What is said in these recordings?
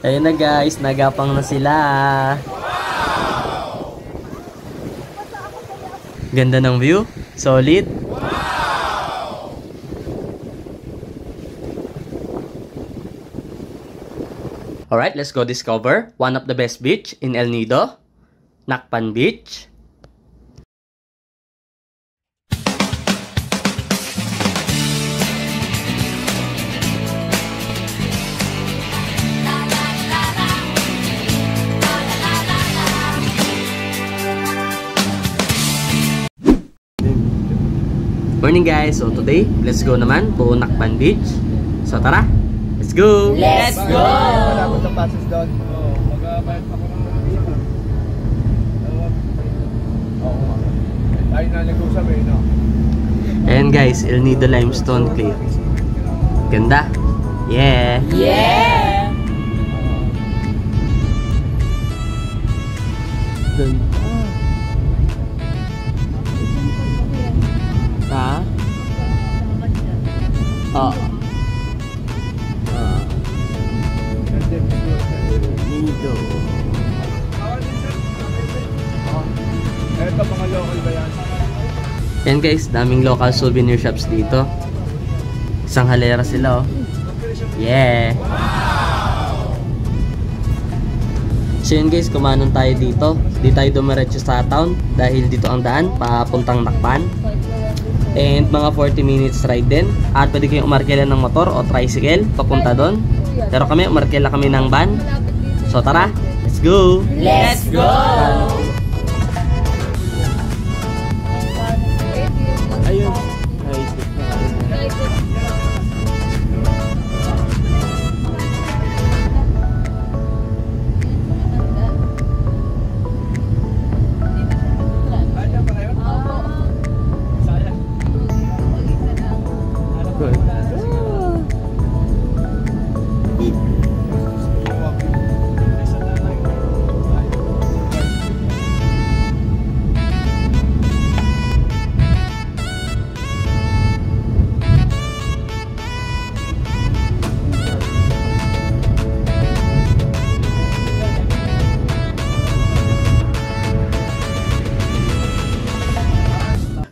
Ayun na guys, nagapang na sila. Ganda ng view. Solid. Alright, let's go discover one of the best beach in El Nido, Nacpan Beach. Morning guys, so today, let's go naman po Nacpan Beach. So tara, let's go! Let's go! Malapit ang passes doon. Oo, mag-bayad ako ng isa. Oo nga. Tayo na nag-usap eh, no? Ayan guys, El Nido Limestone Cliff. Ganda! Yeah! Yeah! Ganda! Ha? Oo. Nido. Ito mga local ba yan? Yan guys, daming local souvenir shops dito. Isang halera sila oh. Yeah! So yun guys, kumanan tayo dito. Di tayo dumiretso sa town dahil dito ang daan papuntang Nacpan. And mga 40 minutes ride din. At pwede kayong umarkila ng motor o tricycle papunta doon. Pero kami, umarkila kami ng van. So tara, let's go! Let's go! Ayun.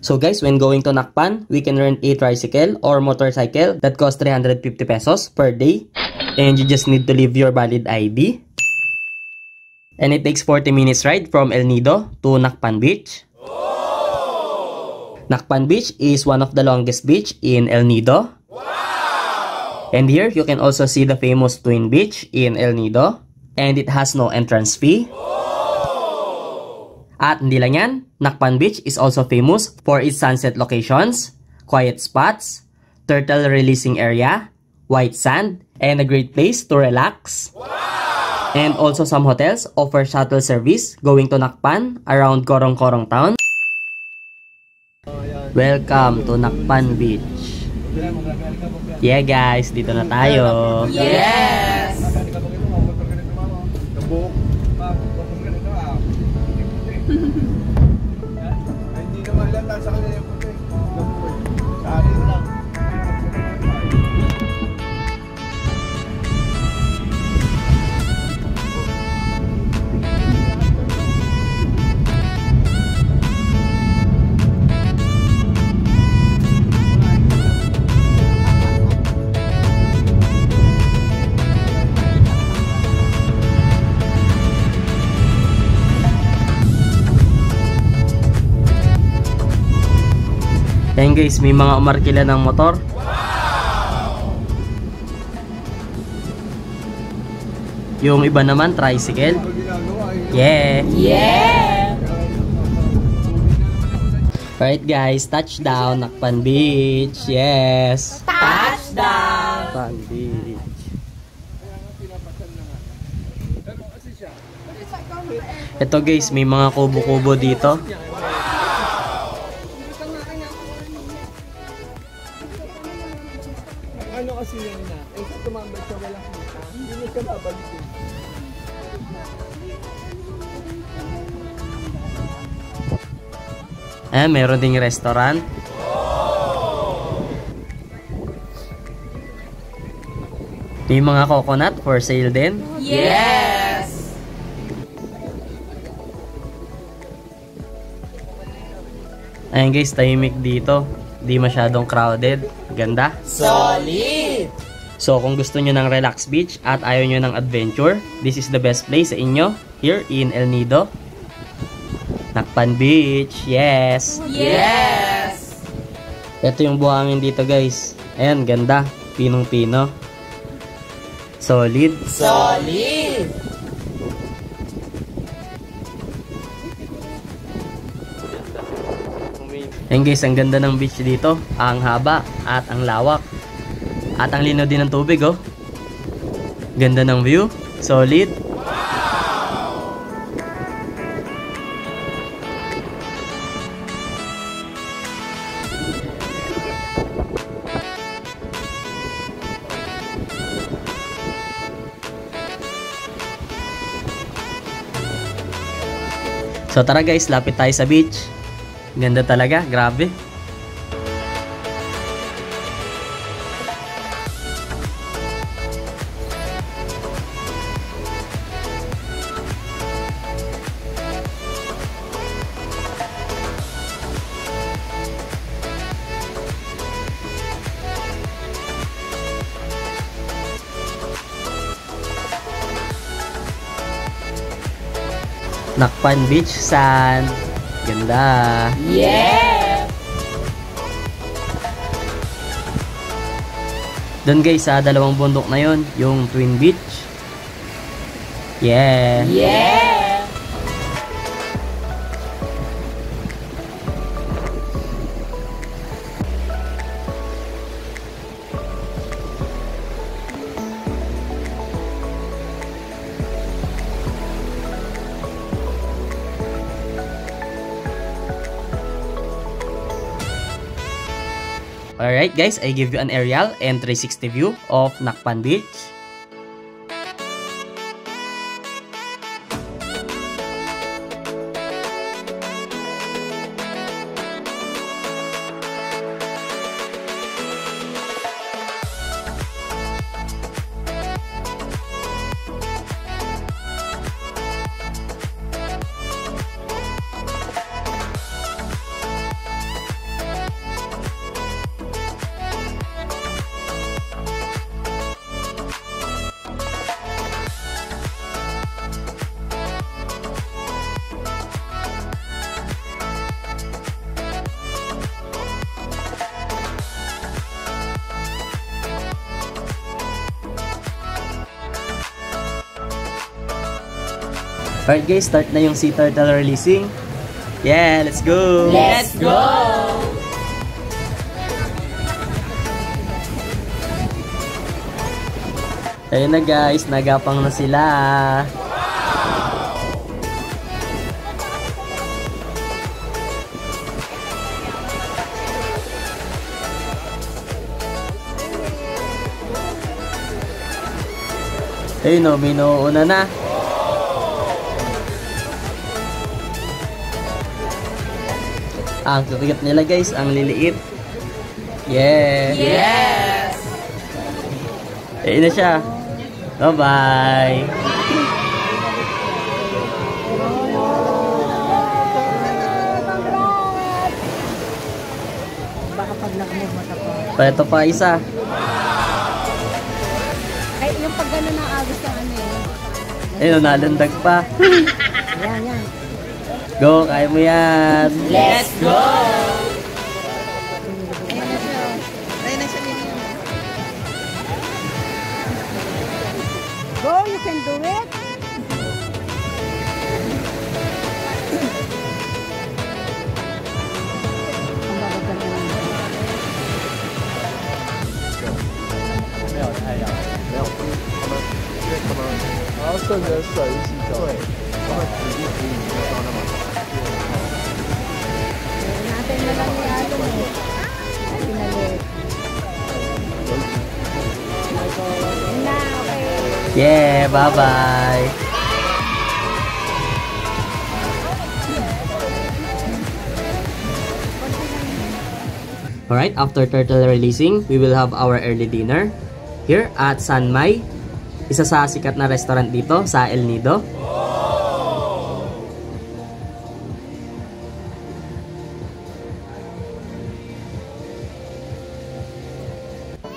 So guys, when going to Nacpan, we can rent a tricycle or motorcycle that costs 350 pesos per day. And you just need to leave your valid ID. And it takes 40 minutes ride from El Nido to Nacpan Beach. Nacpan Beach is one of the longest beach in El Nido. And here, you can also see the famous Twin Beach in El Nido. And it has no entrance fee. At hindi lang yan, Nacpan Beach is also famous for its sunset locations, quiet spots, turtle releasing area, white sand, and a great place to relax. Wow! And also some hotels offer shuttle service going to Nacpan around Corong-Corong town. Welcome to Nacpan Beach. Yeah guys, dito na tayo. Yes! Hindi naman lang sa kanila yung puti. Sa atin lang. Ayan guys, may mga umarkila ng motor. Yung iba naman, tricycle. Yeah! Yeah! Alright guys, touchdown, Nacpan Beach. Yes! Touchdown! Nacpan Beach. Ito guys, may mga kubo-kubo dito. Ano kasi yan na? Eh, sa tumambay siya walang kita, hindi na siya babalikin. Meron ding restaurant. May mga coconut for sale din. Yes! Ayan guys, tahimik dito. Di masyadong crowded. Ganda. Solid! So kung gusto nyo ng relax beach at ayaw nyo ng adventure, this is the best place sa inyo here in El Nido. Nakpan Beach. Yes! Yes! Ito yung buhangin dito guys. Ayan, ganda. Pinong-pino. Solid. Solid! Ayan guys, ang ganda ng beach dito. Ang haba at ang lawak. At ang linaw din ng tubig, oh. Ganda ng view. Solid. So tara guys, lapit tayo sa beach. Ganda talaga, grabe. Nakpan Beach Sand. Ganda. Yeah! Doon guys, sa dalawang bundok na yon, yung Twin Beach. Yeah. Yeah! Alright guys, I give you an aerial and 360 view of Nakpan Beach. Alright guys, start na yung sea turtle releasing. Yeah, let's go! Let's go! Ayun na guys, nagapang na sila. Ayun no, may nauuna na. Ang kikit nila guys, ang liliit. Yeah! Yes! Ayun na siya. Bye-bye! Baka pag nag-move matapos. Ito pa isa. Ay, yung pag gano'n na agos ng ano eh. Ayun, nalandag pa. Yan, yan. Go, kaya mo yan. Let's go! Ayun na siya. Ayun na siya nito. Go, you can do it. Ang babagdag na lang. 没有太阳，没有，因为他们然后顺着水一起走，对，他们体力不没有到那么好。 Natin na lang yung ato mo. Ay, pinalit. Yun na, okay. Yeah, bye-bye. Alright, after turtle releasing, we will have our early dinner. here at San May, isa sa sikat na restaurant dito sa El Nido.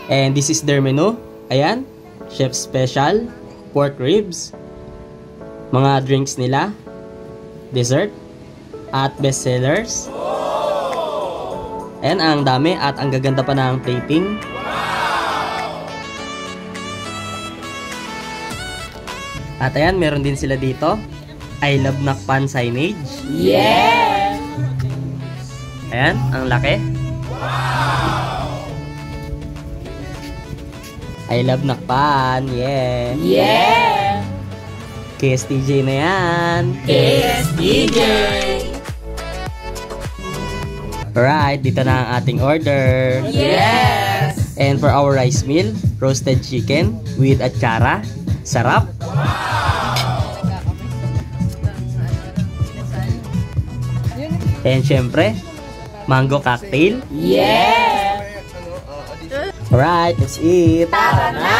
And this is their menu. Ayan, chef special, pork ribs, mga drinks nila, dessert, at best sellers. Ayan, ang dami at ang gaganda pa ng plating. At ayan, meron din sila dito, I love Nakpan signage. Yeah! Ayan, ang laki. I love Nakpan, yeah. Yeah! KSTJ na yan. KSTJ! Alright, dito na ang ating order. Yes! And for our rice meal, roasted chicken with atsara. Sarap. And syempre, mango cocktail. Yeah! Alright, let's eat. Tara na!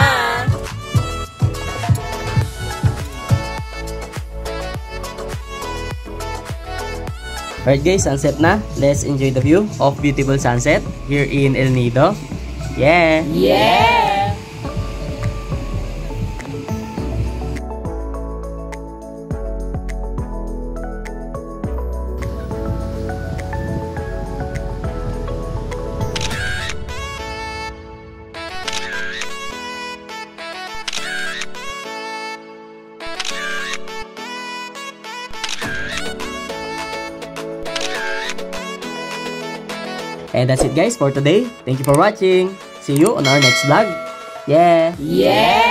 Alright guys, sunset na. Let's enjoy the view of beautiful sunset here in El Nido. Yeah! Yeah! And that's it guys for today. Thank you for watching. See you on our next vlog. Yeah! Yeah!